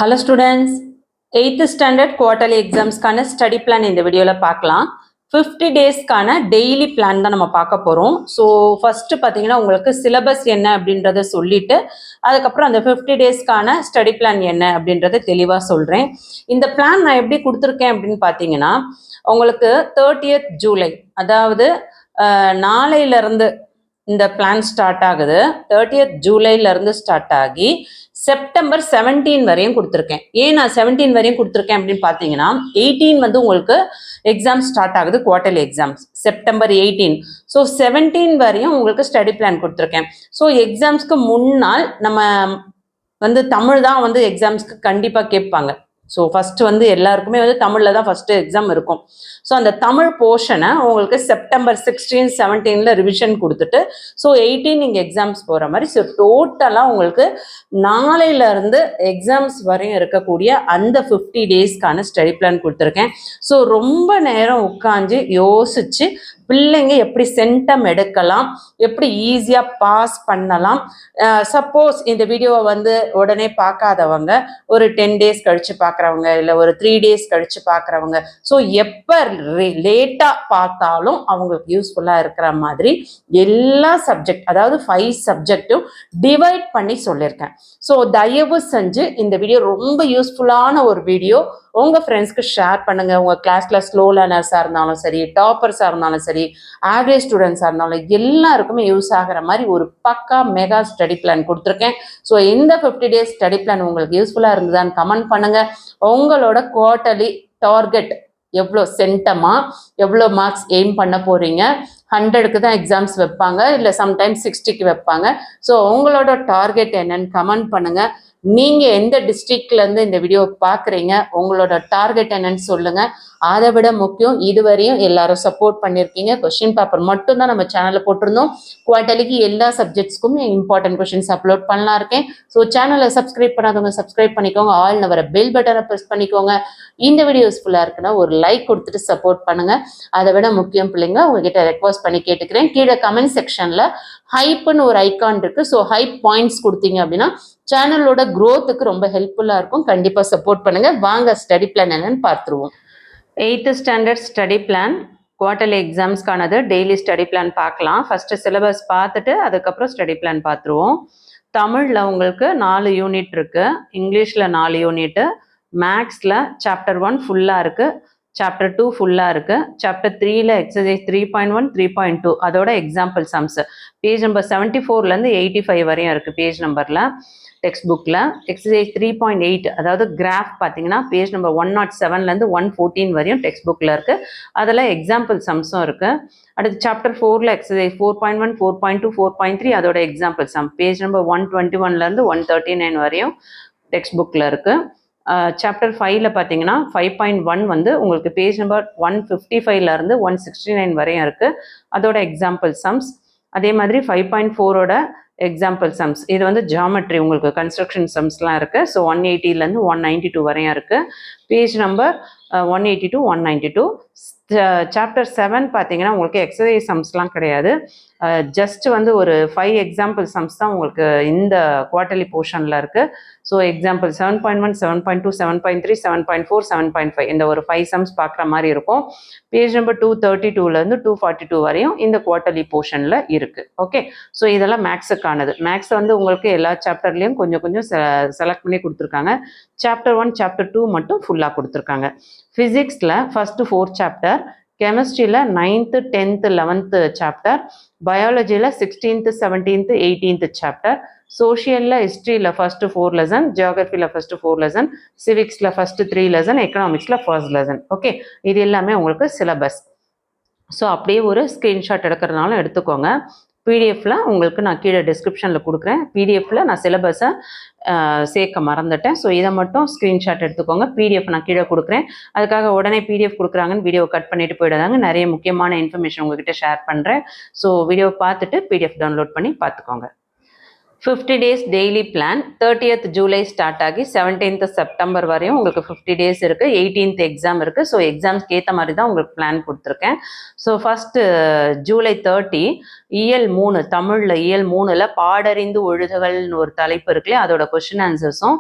Hello students, 8th standard quarterly exams கான study plan இந்த வீடியோல பார்க்கலாம். 50 days கான daily plan தான் நம்ம பார்க்க போறோம். ஸோ ஃபர்ஸ்ட் பார்த்தீங்கன்னா உங்களுக்கு சிலபஸ் என்ன அப்படின்றத சொல்லிட்டு அதுக்கப்புறம் அந்த 50 days கான ஸ்டடி பிளான் என்ன அப்படின்றத தெளிவாக சொல்கிறேன். இந்த பிளான் நான் எப்படி கொடுத்துருக்கேன் அப்படின்னு பார்த்தீங்கன்னா உங்களுக்கு 30th ஜூலை அதாவது நாளையிலிருந்து இந்த பிளான் ஸ்டார்ட் ஆகுது. 30th ஜூலைலேருந்து ஸ்டார்ட் ஆகி செப்டம்பர் 17 வரையும் கொடுத்துருக்கேன். ஏன் நான் 17 வரையும் கொடுத்துருக்கேன் அப்படின்னு பார்த்தீங்கன்னா 18 வந்து உங்களுக்கு எக்ஸாம் ஸ்டார்ட் ஆகுது, குவார்டர்லி எக்ஸாம்ஸ் செப்டம்பர் 18. ஸோ 17 வரையும் உங்களுக்கு ஸ்டடி பிளான் கொடுத்துருக்கேன். ஸோ எக்ஸாம்ஸ்க்கு முன்னால் நம்ம வந்து தமிழ் தான் வந்து எக்ஸாம்ஸ்க்கு கண்டிப்பாக கேட்பாங்க. ஸோ ஃபஸ்ட்டு வந்து எல்லாருக்குமே வந்து தமிழில் தான் ஃபஸ்ட்டு எக்ஸாம் இருக்கும். ஸோ அந்த தமிழ் போர்ஷனை உங்களுக்கு செப்டம்பர் 16, 17 ரிவிஷன் கொடுத்துட்டு ஸோ 18 நீங்கள் எக்ஸாம்ஸ் போகிற மாதிரி. ஸோ டோட்டலாக உங்களுக்கு நாளையிலேருந்து எக்ஸாம்ஸ் வரையும் இருக்கக்கூடிய அந்த 50 டேஸ்க்கான ஸ்டடி பிளான் கொடுத்துருக்கேன். ஸோ ரொம்ப நேரம் உட்காந்து யோசித்து பிள்ளைங்க எப்படி சென்டம் எடுக்கலாம், எப்படி ஈஸியாக பாஸ் பண்ணலாம். சப்போஸ் இந்த வீடியோவை வந்து உடனே பார்க்காதவங்க ஒரு 10 days கழித்து பார்க்குறவங்க இல்லை ஒரு 3 days கழித்து பார்க்குறவங்க, ஸோ எப்போ லேட்டாக பார்த்தாலும் அவங்களுக்கு யூஸ்ஃபுல்லாக இருக்கிற மாதிரி எல்லா சப்ஜெக்ட் அதாவது 5 சப்ஜெக்டும் டிவைட் பண்ணி சொல்லியிருக்கேன். ஸோ தயவு செஞ்சு இந்த வீடியோ ரொம்ப யூஸ்ஃபுல்லான ஒரு வீடியோ. உங்கள் ஃப்ரெண்ட்ஸ்க்கு ஷேர் பண்ணுங்கள். உங்கள் கிளாஸில் ஸ்லோ லேர்னர்ஸாக இருந்தாலும் சரி, டாப்பர்ஸாக இருந்தாலும் சரி, ஆவரேஜ் ஸ்டூடெண்ட்ஸாக இருந்தாலும் எல்லாருக்குமே யூஸ் ஆகிற மாதிரி ஒரு பக்கா மெகா ஸ்டடி பிளான் கொடுத்துருக்கேன். ஸோ இந்த 50 days ஸ்டடி பிளான் உங்களுக்கு யூஸ்ஃபுல்லாக இருந்ததான்னு கமெண்ட் பண்ணுங்கள். உங்களோட குவார்ட்டர்லி டார்கெட் எவ்வளோ, சென்டமா எவ்வளோ மார்க்ஸ் எய்ம் பண்ண போகிறீங்க, 100க்கு தான் எக்ஸாம்ஸ் வைப்பாங்க இல்லை சம்டைம்ஸ் 60க்கு வைப்பாங்க. ஸோ உங்களோட டார்கெட் என்னன்னு கமெண்ட் பண்ணுங்கள். நீங்கள் எந்த டிஸ்ட்ரிக்ட்லேருந்து இந்த வீடியோ பார்க்குறீங்க, உங்களோட டார்கெட் என்னன்னு சொல்லுங்கள். அதை விட முக்கியம், இதுவரையும் எல்லாரும் சப்போர்ட் பண்ணியிருக்கீங்க. கொஸ்டின் பேப்பர் மட்டும்தான் நம்ம சேனலில் போட்டிருந்தோம். குவார்ட்டர்லிக்கு எல்லா சப்ஜெக்ட்ஸ்க்கும் இம்பார்ட்டன்ட் கொஸ்டின்ஸ் அப்லோட் பண்ணலாம் இருக்கேன். ஸோ சேனலை சப்ஸ்கிரைப் பண்ணாதவங்க சப்ஸ்கிரைப் பண்ணிக்கோங்க. ஆல்னு வர பெல் பட்டனை ப்ரெஸ் பண்ணிக்கோங்க. இந்த வீடியோ யூஸ்ஃபுல்லாக இருக்குன்னா ஒரு லைக் கொடுத்துட்டு சப்போர்ட் பண்ணுங்கள். அதை விட முக்கியம் பிள்ளைங்க உங்ககிட்ட ரெக்வஸ்ட் பண்ணி கேட்டுக்கிறேன், கீழே கமெண்ட் செக்ஷனில் ஹைப்புன்னு ஒரு ஐக்கான் இருக்குது. ஸோ ஹைப் பாயிண்ட்ஸ் கொடுத்தீங்க அப்படின்னா சேனலோட க்ரோத்துக்கு ரொம்ப ஹெல்ப்ஃபுல்லாக இருக்கும். கண்டிப்பாக சப்போர்ட் பண்ணுங்கள். வாங்க ஸ்டடி பிளான் என்னன்னு பார்த்துருவோம். 8th standard study plan quarterly எக்ஸாம்ஸ்க்கானது டெய்லி ஸ்டடி பிளான் பார்க்கலாம். ஃபஸ்ட்டு சிலபஸ் பார்த்துட்டு அதுக்கப்புறம் ஸ்டடி பிளான் பார்த்துருவோம். தமிழில் உங்களுக்கு 4 யூனிட் இருக்குது, இங்கிலீஷில் 4 யூனிட்டு, மேக்ஸில் சாப்டர் 1 ஃபுல்லாக இருக்குது, சாப்டர் 2 ஃபுல்லாக இருக்குது, சாப்டர் 3ல் எக்ஸசைஸ் 3.1, 3.2 அதோட எக்ஸாம்பிள் சம்ஸ் பேஜ் நம்பர் 74லேருந்து 85 வரையும் இருக்குது பேஜ் நம்பரில் டெக்ஸ்ட் புக்கில். எக்ஸசைஸ் 3.8 அதாவது கிராஃப் பார்த்தீங்கன்னா பேஜ் நம்பர் 107லேருந்து 114 வரையும் டெக்ஸ்ட் புக்கில் இருக்குது. அதில் எக்ஸாம்பிள் சம்ஸும் இருக்குது. அடுத்து சாப்டர் 4ல் எக்ஸசைஸ் 4.1, 4.2, 4.3 அதோட எக்ஸாம்பிள் சம் பேஜ் நம்பர் 121லேருந்து 139 வரையும் டெக்ஸ்ட் புக்கில் இருக்குது. சாப்டர் 5ல் பார்த்தீங்கன்னா 5.1 வந்து உங்களுக்கு பேஜ் நம்பர் 155லேருந்து 169 வரையும் இருக்குது, அதோட எக்ஸாம்பிள் சம்ஸ். அதே மாதிரி 5.4ஓட எக்ஸாம்பிள் சம்ஸ், இது வந்து ஜாமெட்ரி உங்களுக்கு கன்ஸ்ட்ரக்ஷன் சம்ஸ்லாம் இருக்குது. ஸோ 180லேருந்து 192 வரையும் இருக்குது, பேஜ் நம்பர் 180 to 192. சாப்டர் 7 பார்த்தீங்கன்னா உங்களுக்கு எக்ஸசைஸ் சம்ஸ்லாம் கிடையாது, ஜஸ்ட் வந்து ஒரு 5 எக்ஸாம்பிள் சம்ஸ் தான் உங்களுக்கு இந்த குவார்ட்டர்லி போர்ஷனில் இருக்குது. ஸோ எக்ஸாம்பிள் 7.1, 7.2, 7.3, 7.4, 7.5 இந்த ஒரு 5 சம்ஸ் பார்க்குற மாதிரி இருக்கும். பேஜ் நம்பர் 232லேருந்து 242 வரையும் இந்த குவார்ட்டர்லி போர்ஷனில் இருக்குது. ஓகே, ஸோ இதெல்லாம் மேக்ஸுக்கானது. மேக்ஸ் வந்து உங்களுக்கு எல்லா சாப்டர்லேயும் கொஞ்சம் கொஞ்சம் செலக்ட் பண்ணி கொடுத்துருக்காங்க. சாப்டர் 1, சாப்டர் 2 மட்டும் ஃபுல்லாக கொடுத்துருக்காங்க. ஃபிசிக்ஸில் ஃபஸ்ட்டு 4 சாப்டர், கெமிஸ்ட்ரியில் 9th, 10th, 11th சாப்டர், பயாலஜியில் 16th, 17th, 18th சாப்டர், சோஷியலில் ஹிஸ்ட்ரியில் ஃபஸ்ட்டு 4 லெசன், ஜியோகிரஃபியில் ஃபஸ்ட்டு 4 லெசன், சிவிக்ஸில் ஃபஸ்ட்டு 3 லெசன், எக்கனாமிக்ஸில் ஃபர்ஸ்ட் லெசன். ஓகே, இது எல்லாமே உங்களுக்கு சிலபஸ். ஸோ அப்படியே ஒரு ஸ்க்ரீன்ஷாட் எடுக்கிறதுனாலும் எடுத்துக்கோங்க. பிடிஎஃப்பில் உங்களுக்கு நான் கீழே டிஸ்கிரிப்ஷனில் கொடுக்குறேன். பிடிஎஃப்பில் நான் சிலபஸை சேர்க்க மறந்துட்டேன். ஸோ இதை மட்டும் ஸ்க்ரீன்ஷாட் எடுத்துக்கோங்க. பிடிஎஃப் நான் கீழே கொடுக்குறேன். அதுக்காக உடனே பிடிஎஃப் கொடுக்குறாங்கன்னு வீடியோ கட் பண்ணிட்டு போயிடாதாங்க. நிறைய முக்கியமான இன்ஃபர்மேஷன் உங்ககிட்ட ஷேர் பண்ணுறேன். ஸோ வீடியோ பார்த்துட்டு பிடிஎஃப் டவுன்லோட் பண்ணி பார்த்துக்கோங்க. 50 days daily plan 30th July start ஆகி 17th செப்டம்பர் வரையும் உங்களுக்கு 50 days இருக்குது. 18th எக்ஸாம் இருக்குது. ஸோ எக்ஸாம்ஸ்க்கு ஏற்ற மாதிரி தான் உங்களுக்கு பிளான் கொடுத்துருக்கேன். ஸோ ஃபஸ்ட்டு ஜூலை 30 இயல் 3 தமிழில் இயல் 3ல் பாடறிந்து ஒழுகுகள்னு ஒரு தலைப்பு இருக்குல்லையே, அதோட கொஷின் ஆன்சர்ஸும்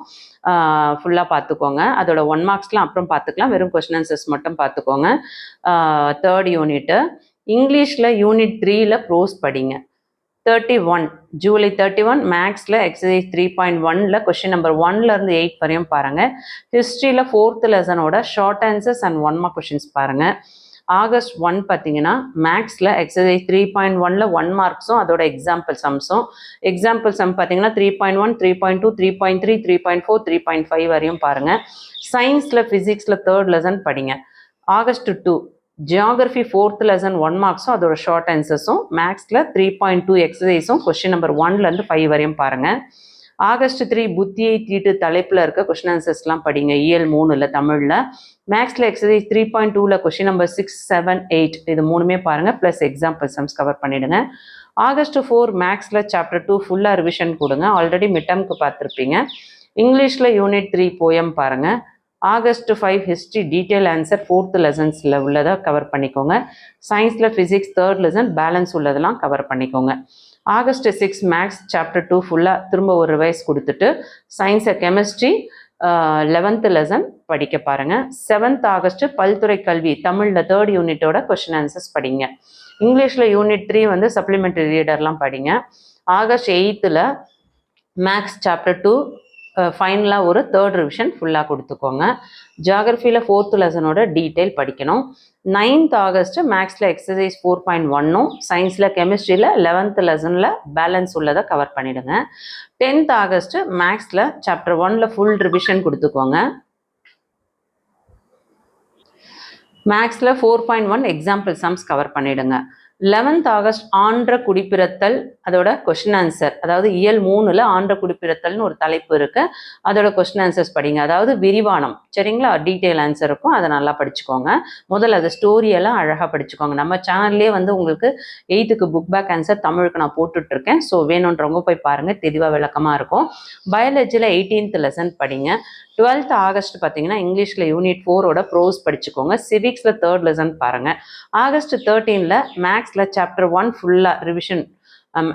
ஃபுல்லாக பார்த்துக்கோங்க. அதோட 1 மார்க்ஸ்லாம் அப்புறம் பார்த்துக்கலாம். வெறும் கொஸ்டின் ஆன்சர்ஸ் மட்டும் பார்த்துக்கோங்க. 3rd யூனிட்டு இங்கிலீஷில் யூனிட் 3ல ப்ரோஸ் படிங்க. 31 ஜூலை 31 மேக்ஸில் எக்ஸசைஸ் 3.1ல் கொஸ்டின் நம்பர் 1லேருந்து 8 வரையும் பாருங்கள். ஹிஸ்ட்ரியில் 4th லெசனோட short answers and 1 mark questions பாருங்கள். ஆகஸ்ட் 1 பார்த்தீங்கன்னா மேக்ஸில் எக்ஸசைஸ் 3.1ல் 1 மார்க்ஸும் அதோட எக்ஸாம்பிள் சம்ஸும். எக்ஸாம்பிள் சம் பார்த்தீங்கன்னா 3.1, 3.2, 3.3, 3.4, 3.5 வரையும் பாருங்கள். சயின்ஸில் ஃபிசிக்ஸில் 3rd லெசன் படிங்க. ஆகஸ்ட் 2 ஜியாகிரஃபி 4th லெசன் 1 மார்க்ஸும் அதோட ஷார்ட் ஆன்சர்ஸும். மேக்ஸில் 3.2 எக்ஸசைஸும் கொஸ்டின் நம்பர் 1லேருந்து 5 வரையும் பாருங்கள். ஆகஸ்ட் 3 புத்தியை தீட்டு தலைப்பில் இருக்க கொஸ்டின் ஆன்சர்ஸ்லாம் படிங்க. இயல் 3ல் தமிழில். மேக்ஸில் எக்ஸசைஸ் 3.2ல் கொஸ்டின் நம்பர் 6, 7, 8 இது 3மே பாருங்கள். ப்ளஸ் எக்ஸாம்பிள் சம்ஸ் கவர் பண்ணிவிடுங்க. ஆகஸ்ட் 4 மேக்ஸில் சாப்டர் 2 ஃபுல்லாக ரிவிஷன் கொடுங்க. ஆல்ரெடி மிட்டம்க்கு பார்த்துருப்பீங்க. இங்கிலீஷில் யூனிட் 3 போயம் பாருங்கள். August 5 history detail answer 4th லெசன்ஸில் உள்ளதை கவர் பண்ணிக்கோங்க. சயின்ஸில் ஃபிசிக்ஸ் 3rd லெசன் பேலன்ஸ் உள்ளதெல்லாம் கவர் பண்ணிக்கோங்க. ஆகஸ்ட் 6 மேக்ஸ் சாப்டர் 2 ஃபுல்லாக திரும்ப ஒரு ரிவைஸ் கொடுத்துட்டு சயின்ஸை கெமிஸ்ட்ரி 11th லெசன் படிக்க பாருங்கள். 7th ஆகஸ்ட் பல்துறை கல்வி தமிழில் 3rd யூனிட்டோட கொஸ்டின் ஆன்சர்ஸ் படிங்க. இங்கிலீஷில் யூனிட் 3 வந்து சப்ளிமெண்ட்ரி ரீடர்லாம் படிங்க. ஆகஸ்ட் 8ல் மேக்ஸ் சாப்டர் 2 ஃபைனலாக ஒரு 3rd ரிவிஷன் ஃபுல்லாக கொடுத்துக்கோங்க. ஜியாகிரஃபியில் 4th லெசனோட டீட்டெயில் படிக்கணும். 9th ஆகஸ்ட் மேக்ஸில் எக்ஸசைஸ் 4.1ம் சயின்ஸில் கெமிஸ்ட்ரியில் 11th லெசனில் பேலன்ஸ் உள்ளதை கவர் பண்ணிவிடுங்க. 10th ஆகஸ்ட் மேக்ஸில் சாப்டர் 1ல் ஃபுல் ரிவிஷன் கொடுத்துக்கோங்க. மேக்ஸில் 4.1 எக்ஸாம்பிள் சம்ஸ் கவர் பண்ணிவிடுங்க. 11th ஆகஸ்ட் ஆன்ற குடிப்பிறத்தல் அதோட கொஸ்டின் ஆன்சர், அதாவது இயல் 3ல் ஆன்ற குடிப்பிறத்தல்னு ஒரு தலைப்பு இருக்கு, அதோட கொஸ்டின் ஆன்சர்ஸ் படிங்க. அதாவது விரிவானம், சரிங்களா? டீட்டெயில் ஆன்சர் இருக்கும், அதை நல்லா படிச்சுக்கோங்க. முதல்ல அது ஸ்டோரியெல்லாம் அழகாக படிச்சுக்கோங்க. நம்ம சேனல்லே வந்து உங்களுக்கு 8th புக் பேக் ஆன்சர் தமிழுக்கு நான் போட்டுட்ருக்கேன். ஸோ வேணுன்றவங்க போய் பாருங்கள், தெளிவாக விளக்கமாக இருக்கும். பயாலஜியில் 18th லெசன் படிங்க. 12th ஆகஸ்ட் பார்த்தீங்கன்னா இங்கிலீஷில் யூனிட் 4ஓட ப்ரோஸ் படிச்சுக்கோங்க. சிவிக்ஸில் 3rd லெசன் பாருங்கள். ஆகஸ்ட் 13ல் மேக்ஸில் சாப்டர் 1 ஃபுல்லாக ரிவிஷன்,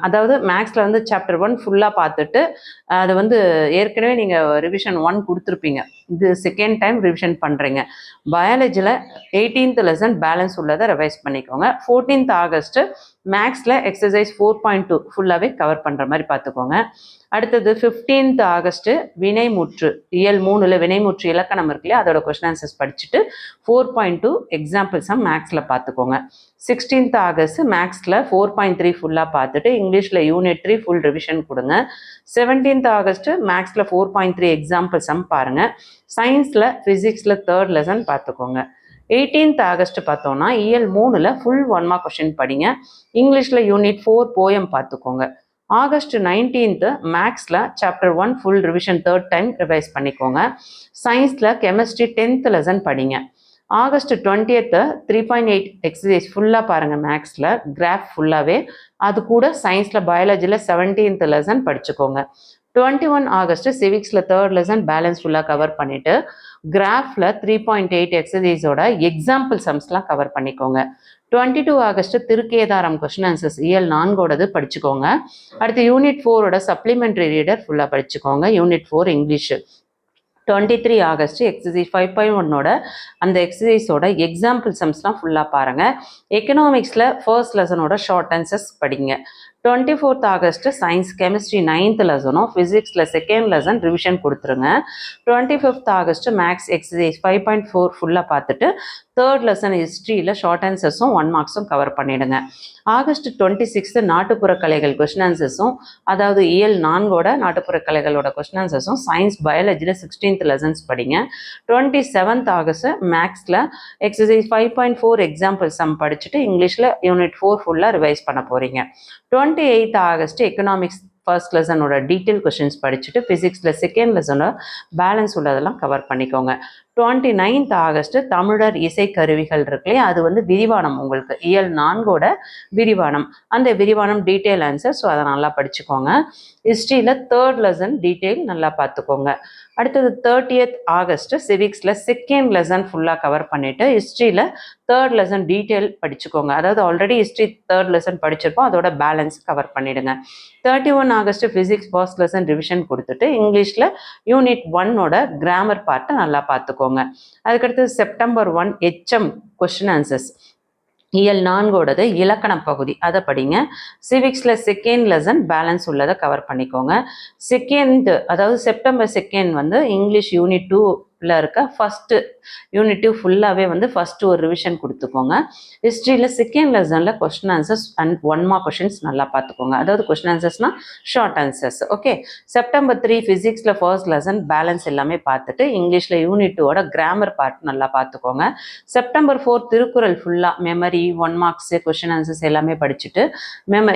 அதாவது மேக்ஸில் வந்து சாப்டர் 1 ஃபுல்லாக பார்த்துட்டு அது வந்து ஏற்கனவே நீங்கள் ரிவிஷன் 1 கொடுத்துருப்பீங்க, இது செகண்ட் டைம் ரிவிஷன் பண்ணுறீங்க. பயாலஜியில் 18th லெசன் பேலன்ஸ் உள்ளதை ரிவைஸ் பண்ணிக்கோங்க. 14th ஆகஸ்ட் மேக்ஸில் எக்ஸசைஸ் 4.2 ஃபுல்லாகவே கவர் பண்ணுற மாதிரி பார்த்துக்கோங்க. அடுத்தது 15th ஆகஸ்ட் வினைமுற்று இயல் 3ல் வினைமுற்று இலக்கணம் இருக்கு இல்லையா, அதோட கொஸ்டின் ஆன்சர்ஸ் படிச்சுட்டு 4.2 எக்ஸாம்பிள் சம் மேக்ஸில் பார்த்துக்கோங்க. 16th ஆகஸ்ட் மேக்ஸில் 4.3 ஃபுல்லாக பார்த்துட்டு இங்கிலீஷில் யூனிட் 3 ஃபுல் ரிவிஷன் கொடுங்க. 17th ஆகஸ்ட் மேக்ஸில் 4.3 எக்ஸாம்பிள் சம் பாருங்கள். சயின்ஸில் ஃபிசிக்ஸில் 3rd லெசன் பார்த்துக்கோங்க. 18th ஆகஸ்ட் பார்த்தோன்னா இயல் 3ல் ஃபுல் 1 மார்க் கொஸ்டின் படிங்க. இங்கிலீஷில் யூனிட் 4 போயம் பார்த்துக்கோங்க. ஆகஸ்ட் 19th மேக்ஸில் chapter 1 full revision 3rd time revise பண்ணிக்கோங்க. சயின்ஸில் கெமிஸ்ட்ரி 10th லெசன் படிங்க. ஆகஸ்ட் 20th 3.8 எக்ஸசைஸ் ஃபுல்லாக பாருங்கள். மேக்ஸில் கிராஃப் ஃபுல்லாகவே, அது கூட சயின்ஸில் பயாலஜியில் 17th லெசன் படிச்சுக்கோங்க. 21 ஆகஸ்ட் சிவிக்ஸில் 3rd லெசன் பேலன்ஸ் ஃபுல்லாக கவர் பண்ணிவிட்டு கிராஃபில் 3.8 எக்ஸசைஸோட எக்ஸாம்பிள் சம்ஸ்லாம் கவர் பண்ணிக்கோங்க. 22 ஆகஸ்ட் திருக்கேதாரம் கொஸ்டின் ஆன்சர்ஸ் இயல் 4ஓடது படிச்சுக்கோங்க. அடுத்து யூனிட் 4ஓட சப்ளிமெண்ட்ரி ரீடர் ஃபுல்லாக படிச்சுக்கோங்க. Unit 4 English. 23 ஆகஸ்ட் எக்ஸசைஸ் 5.1ஓட அந்த எக்ஸசைஸோட எக்ஸாம்பிள் சம்ஸ்லாம் ஃபுல்லாக பாருங்கள். எக்கனாமிக்ஸில் 1st லெசனோட ஷார்ட் ஆன்சர்ஸ் படிங்க. 24th August science chemistry 9th லெசனும் ஃபிசிக்ஸில் 2nd லெசன் ரிவிஷன் கொடுத்துருங்க. 25th ஆகஸ்ட் மேக்ஸ் எக்ஸசைஸ் 5.4 ஃபுல்லாக பார்த்துட்டு 3rd லெசன் ஹிஸ்ட்ரியில் ஷார்ட் ஆன்சர்ஸும் 1 மார்க்ஸும் கவர் பண்ணிவிடுங்க. ஆகஸ்ட் 26 நாட்டுப்புற கலைகள் கொஸ்டின் ஆன்சர்ஸும், அதாவது இயல் 4ஓட நாட்டுப்புற கலைகளோட கொஸ்டின் ஆன்சர்ஸும் சயின்ஸ் பயாலஜியில் 16th லெசன்ஸ் படிங்க. 27th ஆகஸ்ட் மேக்ஸில் எக்ஸசைஸ் 5.4 எக்ஸாம்பிள் சம் படிச்சுட்டு இங்கிலீஷில் யூனிட் 4 ஃபுல்லாக ரிவைஸ் பண்ண போகிறீங்க. 28th ஆகஸ்ட் எக்கனாமிக்ஸ் 1st லெசனோட டீட்டெயில் கொஸ்டின்ஸ் படிச்சுட்டு ஃபிசிக்ஸில் 2nd லெசனோட பேலன்ஸ் உள்ளதெல்லாம் கவர் பண்ணிக்கோங்க. 29th ஆகஸ்ட் தமிழர் இசைக்கருவிகள் இருக்கு இல்லையா, அது வந்து விரிவானம், உங்களுக்கு இயல் 4ஓட விரிவானம். அந்த விரிவானம் டீட்டெயில் ஆன்சர், ஸோ அதை நல்லா படிச்சுக்கோங்க. ஹிஸ்ட்ரியில் 3rd லெசன் டீட்டெயில் நல்லா பார்த்துக்கோங்க. அடுத்தது 30th ஆகஸ்ட் சிவிக்ஸில் 2nd லெசன் ஃபுல்லாக கவர் பண்ணிவிட்டு ஹிஸ்ட்ரியில் 3rd லெசன் டீட்டெயில் படிச்சுக்கோங்க. அதாவது ஆல்ரெடி ஹிஸ்ட்ரி 3rd லெசன் படிச்சிருப்போம், அதோட பேலன்ஸ் கவர் பண்ணிவிடுங்க. 31 August physics first lesson revision கொடுத்துட்டு இங்கிலீஷில் யூனிட் 1ஓட கிராமர் பார்ட்டை நல்லா பார்த்துக்கோங்க. அதுக்கடுத்து செப்டம்பர் 1 HM கொஸ்டின் ஆன்சர்ஸ் இயல் 4ஓடது இலக்கண பகுதி, அதை படிங்க. சிவிக்ஸில் 2nd லெசன் பேலன்ஸ் உள்ளதை கவர் பண்ணிக்கோங்க. அதாவது செப்டம்பர் 2 வந்து இங்கிலீஷ் யூனிட் 2ல இருக்க ஃபஸ்ட்டு யூனிட் 2 ஃபுல்லாகவே வந்து ஃபஸ்ட்டு ஒரு ரிவிஷன் கொடுத்துக்கோங்க. ஹிஸ்ட்ரியில் 2nd லெசனில் question answers and 1 mark questions நல்லா பார்த்துக்கோங்க. அதாவது கொஸ்டின் ஆன்சர்ஸ்னால் ஷார்ட் ஆன்சர்ஸ். ஓகே, செப்டம்பர் 3 ஃபிசிக்ஸில் ஃபர்ஸ்ட் லெசன் பேலன்ஸ் எல்லாமே பார்த்துட்டு இங்கிலீஷில் யூனிட் 2ஓட கிராமர் பார்ட் நல்லா பார்த்துக்கோங்க. செப்டம்பர் 4 திருக்குறள் ஃபுல்லாக மெமரி 1 மார்க்ஸ் கொஸ்டின் ஆன்சர்ஸ் எல்லாமே படிச்சுட்டு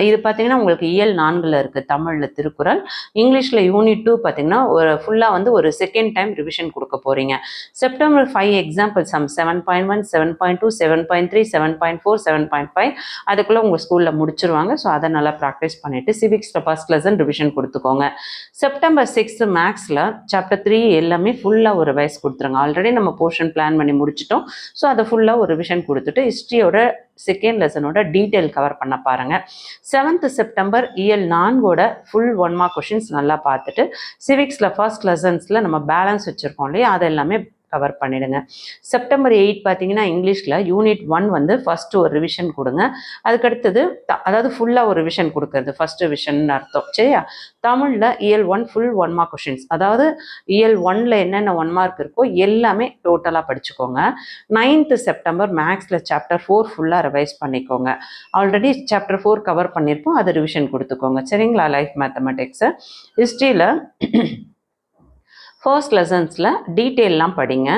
இது பார்த்தீங்கன்னா உங்களுக்கு இயல் 4ல் இருக்குது தமிழில் திருக்குறள். இங்கிலீஷில் யூனிட் 2 பார்த்தீங்கன்னா ஒரு ஃபுல்லாக வந்து ஒரு செகண்ட் டைம் ரிவிஷன் கொடுக்க போகிறீங்க. செப்டம்பர் 5 எக்ஸாம்பிள் சம் 7.1, 7.2, 7.3, 7.4, 7.5 அதுக்குள்ளே உங்கள் ஸ்கூலில் முடிச்சிருவாங்க. ஸோ அதை நல்லா ப்ராக்டிஸ் பண்ணிவிட்டு சிவிக்ஸில் ஃபர்ஸ்ட் லெசன் ரிவிஷன் கொடுத்துக்கோங்க. செப்டம்பர் 6 மேக்ஸில் சாப்டர் 3 எல்லாமே ஃபுல்லாக ஒரு ரிவைஸ் கொடுத்துருங்க. ஆல்ரெடி நம்ம போர்ஷன் பிளான் பண்ணி முடிச்சிட்டோம். ஸோ அதை ஃபுல்லாக ஒரு ரிவிஷன் கொடுத்துட்டு ஹிஸ்ட்ரியோட 2nd லெசனோட டீட்டெயில் கவர் பண்ண பாருங்கள். 7th செப்டம்பர் இயல் 4ஓட ஃபுல் 1 மார்க் கொஷின்ஸ் நல்லா பார்த்துட்டு சிவிக்ஸில் ஃபர்ஸ்ட் லெசன்ஸில் நம்ம பேலன்ஸ் வச்சுருக்கோம் இல்லையா, அது எல்லாமே கவர் பண்ணிடுங்க. செப்டம்பர் 8 பார்த்தீங்கன்னா இங்கிலீஷில் யூனிட் 1 வந்து ஃபஸ்ட்டு ஒரு ரிவிஷன் கொடுங்க. அதுக்கடுத்தது அதாவது ஃபுல்லாக ஒரு ரிவிஷன் கொடுக்கறது ஃபஸ்ட் ரிவிஷன் அர்த்தம், சரியா? தமிழில் இயல் 1 ஃபுல் 1 மார்க் கொஷின்ஸ், அதாவது இயல் 1ல் என்னென்ன 1 மார்க் இருக்கோ எல்லாமே டோட்டலாக படிச்சுக்கோங்க. 9th செப்டம்பர் மேக்ஸில் சாப்டர் 4 ஃபுல்லாக ரிவைஸ் பண்ணிக்கோங்க. ஆல்ரெடி சாப்டர் 4 கவர் பண்ணியிருப்போம், அதை ரிவிஷன் கொடுத்துக்கோங்க, சரிங்களா? Life mathematics. ஹிஸ்ட்ரியில் ஃபர்ஸ்ட் லெசன்ஸில் டீட்டெயிலெலாம் படிங்க.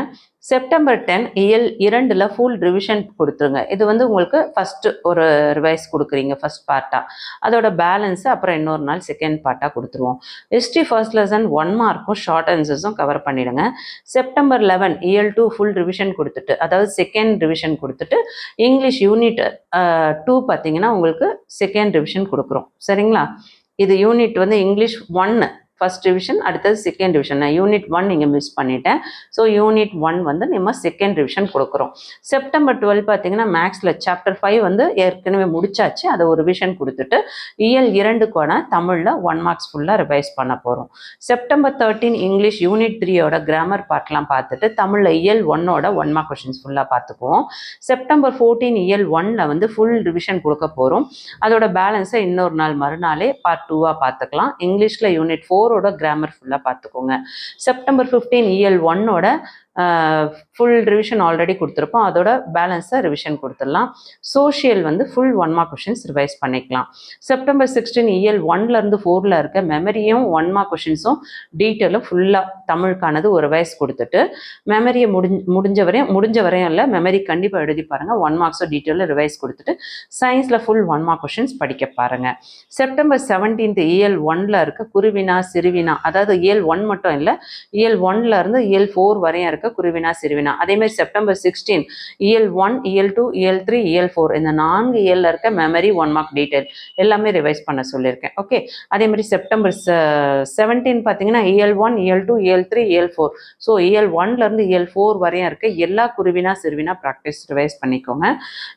செப்டம்பர் 10 இயல் 2ல் ஃபுல் ரிவிஷன் கொடுத்துருங்க. இது வந்து உங்களுக்கு ஃபஸ்ட்டு ஒரு ரிவைஸ் கொடுக்குறீங்க ஃபஸ்ட் பார்ட்டாக, அதோட பேலன்ஸு அப்புறம் இன்னொரு நாள் செகண்ட் பார்ட்டாக கொடுத்துருவோம். ஹிஸ்ட்ரி ஃபர்ஸ்ட் லெசன் 1 மார்க்கும் ஷார்ட் ஆன்சர்ஸும் கவர் பண்ணிவிடுங்க. செப்டம்பர் 11 இயல் 2 ஃபுல் ரிவிஷன் கொடுத்துட்டு, அதாவது செகண்ட் ரிவிஷன் கொடுத்துட்டு இங்கிலீஷ் யூனிட் 2 பார்த்தீங்கன்னா உங்களுக்கு செகண்ட் ரிவிஷன் கொடுக்குறோம், சரிங்களா? இது யூனிட் வந்து இங்கிலீஷ் 1 ஃபர்ஸ்ட் டிவிஷன், அடுத்தது செகண்ட் டிவிஷன். நான் யூனிட் 1 இங்கே மிஸ் பண்ணிட்டேன். ஸோ யூனிட் 1 வந்து நம்ம செகண்ட் டிவிஷன் கொடுக்குறோம். செப்டம்பர் 12 பார்த்தீங்கன்னா மேக்ஸில் சாப்டர் 5 வந்து ஏற்கனவே முடிச்சாச்சு, அதை ஒரு ரிவிஷன் கொடுத்துட்டு இயல் 2க்கான தமிழில் 1 மார்க்ஸ் ஃபுல்லாக ரிவைஸ் பண்ண போகிறோம். செப்டம்பர் 13 இங்கிலீஷ் யூனிட் 3ஓட கிராமர் பார்ட்லாம் பார்த்துட்டு தமிழில் இயல் 1ஓட 1 மார்க் கொஷின்ஸ் ஃபுல்லாக பார்த்துக்குவோம். செப்டம்பர் 14 இயல் 1ல் வந்து ஃபுல் ரிவிஷன் கொடுக்க போகிறோம். அதோட பேலன்ஸை இன்னொரு நாள் மறுநாளே பார்ட் 2வாக பார்த்துக்கலாம். இங்கிலீஷில் யூனிட் 4ஓட கிராமர் ஃபுல்லாக பார்த்துக்கோங்க. செப்டம்பர் 15 இயல் 1ஓட ஃபுல் ரிவிஷன் ஆல்ரெடி கொடுத்துருப்போம், அதோட பேலன்ஸை ரிவிஷன் கொடுத்துடலாம். சோஷியல் வந்து ஃபுல் 1 மார்க் கொஷின்ஸ் ரிவைஸ் பண்ணிக்கலாம். செப்டம்பர் 16 இயல் 1லேருந்து 4ல் இருக்க மெமரியும் 1 மார்க் கொஷின்ஸும் டீட்டெயிலும் ஃபுல்லாக தமிழுக்கானது ஒரு ரிவைஸ் கொடுத்துட்டு மெமரியை முடிஞ்ச வரையும் இல்லை, மெமரி கண்டிப்பாக எழுதி பாருங்கள். 1 மார்க்ஸும் டீட்டெயிலில் ரிவைஸ் கொடுத்துட்டு சயின்ஸில் ஃபுல் 1 மார்க் கொஷின்ஸ் படிக்க பாருங்கள். செப்டம்பர் 17 இயல் 1ல் இருக்க குருவினா சிறுவினா, அதாவது இயல் 1 மட்டும் இல்லை, இயல் 1லேருந்து இயல் 4 வரையும் இருக்க குருவினா சிறுவினா. அதேமாதிரி செப்டம்பர் 16 இயல் 1, இயல் 2, இயல் 3, இயல் 4 இந்த 4 இயலில் இருக்க மெமரி 1 மார்க் டீட்டெயில் எல்லாமே ரிவைஸ் பண்ண சொல்லியிருக்கேன். ஓகே, அதேமாதிரி செப்டம்பர் 17 பார்த்தீங்கன்னா இயல் 1, இயல் 2, இயல் 3, இயல் 4. ஸோ இயல் 1லேருந்து இயல் 4 வரையும் இருக்க எல்லா குருவினா சிறுவினா ப்ராக்டிஸ் ரிவைஸ் பண்ணிக்கோங்க.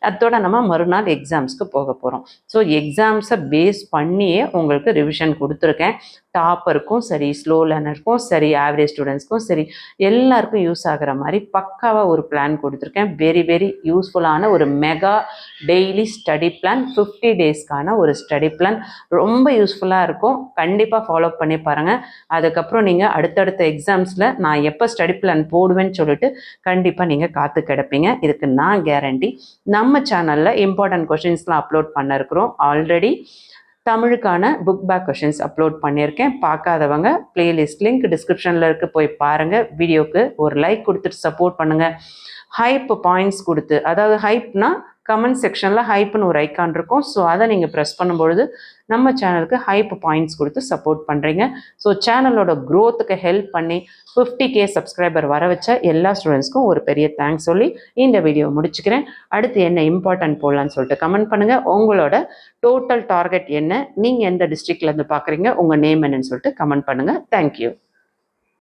அதோட நம்ம மறுநாள் எக்ஸாம்ஸ்க்கு போக போகிறோம். ஸோ எக்ஸாம்ஸை பேஸ் பண்ணியே உங்களுக்கு ரிவிஷன் கொடுத்துருக்கேன். டாப்பருக்கும் சரி, ஸ்லோ லேர்னருக்கும் சரி, ஆவரேஜ் ஸ்டூடெண்ட்ஸ்க்கும் சரி, எல்லாருக்கும் யூஸ் ஆகிற மாதிரி பக்காவாக ஒரு பிளான் கொடுத்துருக்கேன். வெரி யூஸ்ஃபுல்லான ஒரு மெகா டெய்லி ஸ்டடி பிளான், 50 டேஸ்க்கான ஒரு ஸ்டடி பிளான் ரொம்ப யூஸ்ஃபுல்லாக இருக்கும். கண்டிப்பாக ஃபாலோ பண்ணி பாருங்கள். அதுக்கப்புறம் நீங்கள் அடுத்தடுத்த எக்ஸாம்ஸில் நான் எப்போ ஸ்டடி பிளான் போடுவேன்னு சொல்லிட்டு கண்டிப்பாக நீங்கள் காத்து கிடப்பீங்க. இதுக்கு நான் கேரண்டி. நம்ம சேனலில் இம்பார்ட்டன்ட் கொஷின்ஸ்லாம் அப்லோட் பண்ணிருக்கிறோம். ஆல்ரெடி தமிழுக்கான புக் பேக் கொஷின்ஸ் அப்லோட் பண்ணியிருக்கேன். பார்க்காதவங்க பிளேலிஸ்ட் லிங்க் டிஸ்கிரிப்ஷனில் இருக்க போய் பாருங்கள். வீடியோக்கு ஒரு லைக் கொடுத்துட்டு சப்போர்ட் பண்ணுங்கள். ஹைப் பாயிண்ட்ஸ் கொடுத்து, அதாவது ஹைப்னா கமெண்ட் செக்ஷனில் ஹைப்னு ஒரு ஐக்கான் இருக்கும். ஸோ அதை நீங்கள் ப்ரெஸ் பண்ணும்பொழுது நம்ம சேனலுக்கு ஹைப் பாயிண்ட்ஸ் கொடுத்து சப்போர்ட் பண்ணுறீங்க. ஸோ சேனலோட க்ரோத்துக்கு ஹெல்ப் பண்ணி 50K சப்ஸ்கிரைபர் வர வச்ச எல்லா ஸ்டூடெண்ட்ஸ்க்கும் ஒரு பெரிய தேங்க்ஸ் சொல்லி இந்த வீடியோ முடிச்சுக்கிறேன். அடுத்து என்ன இம்பார்ட்டன்ட் போடலான்னு சொல்லிட்டு கமெண்ட் பண்ணுங்கள். உங்களோட டோட்டல் டார்கெட் என்ன, நீங்கள் எந்த டிஸ்ட்ரிக்ட்லேருந்து பார்க்குறீங்க, உங்கள் நேம் என்னன்னு சொல்லிட்டு கமெண்ட் பண்ணுங்கள். தேங்க்யூ.